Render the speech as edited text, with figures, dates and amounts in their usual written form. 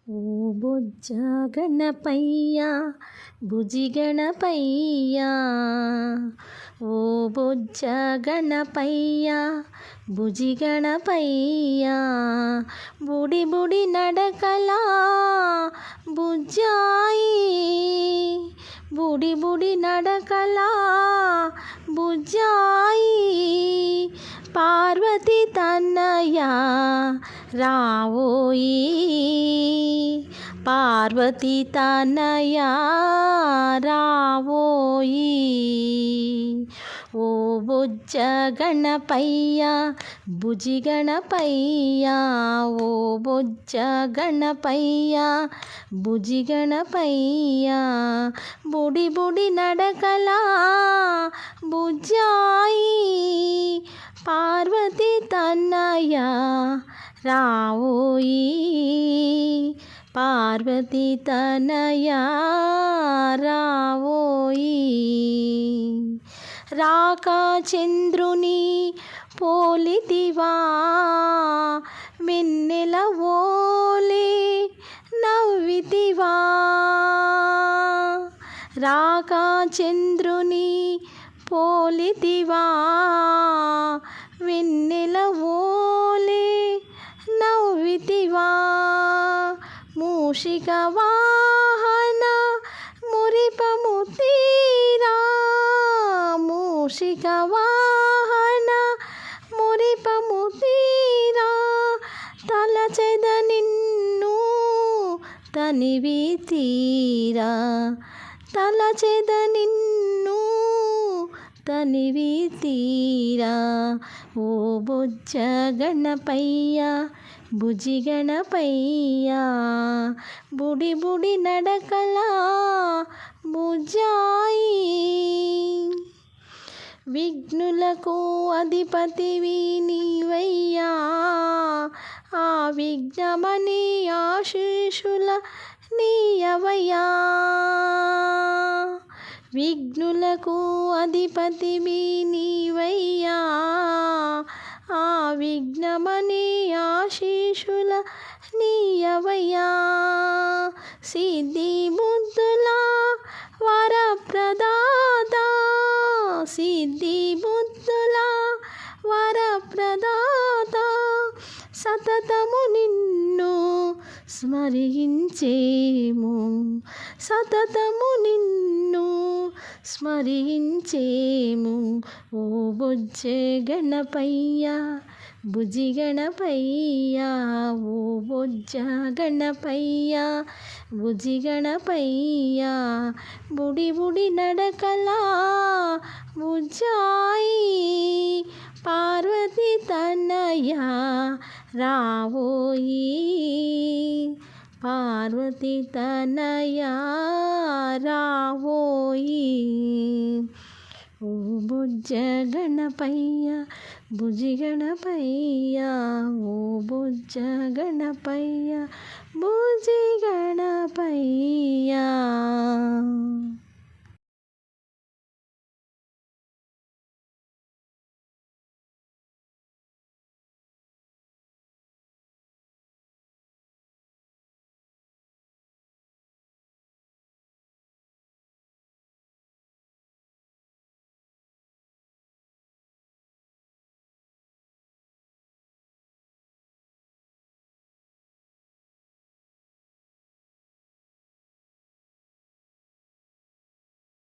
ఓ బొజ్జ గణపయ్య భుజి గణపయ్య, ఓ బొజ్జ గణపయ్య భుజి గణపయ్య, బుడి బుడి నడకలా బుజ్జాయి, బుడి బుడి నడకలా బుజ్జాయి, పార్వతి తన్నయ రావోయి, పార్వతి తనయ రావోయి. ఓ బొజ్జ గణపయ్య భుజి గణపయ్య, ఓ బొజ్జ గణపయ్య భుజి గణపయ్య, బుడి బుడి నడకలా బుజ్జాయి, పార్వతి తన్నయ రావోయి, పార్వతి తనయ రావోయి. రాక చంద్రుని పోలితివా వెన్నెల ఓలే నవ్వితివా, రాక చంద్రుని పోలితివా వెన్నెల ఓలే నవ్వితివా, మూషిక వాహన మురిపము తీరా, మూషిక వాహన మురిపము తీరా, తలచెద నిన్ను తనివి తీరా, తలచెద నిన్ను తనివి తీరా. ఓ బొజ్జ గణపయ్య భుజి గణపయ్య, బుడి బుడి నడకలా బుజ్జాయి, విఘ్నులకు అధిపతివి నీవయ్యా, ఆ విఘ్నమని ఆశీషుల నీయవయ్యా, విఘ్నులకు అధిపతివి నీవయ్యా, ఆ విఘ్నమని ఆశీషుల నీయవయ్యా, సిద్ధి బుద్ధుల వరప్రదాత, సిద్ధి బుద్ధుల వరప్రదాత, సతతము నిన్ను స్మరించేము, సతతము నిన్ను స్మరించేము. ఓ బొజ్జ గణపయ్య భుజి గణపయ్య, ఓ బొజ్జ గణపయ్య భుజి గణపయ్య, బుడి బుడి నడకలా బుజ్జాయి, పార్వతి తనయ రావోయి, పార్వతి తనయ రావోయి. ఓ బొజ్జ గణపయ్య భుజి గణపయ్య, ఓ బొజ్జ గణపయ్య భుజి గణపయ్య.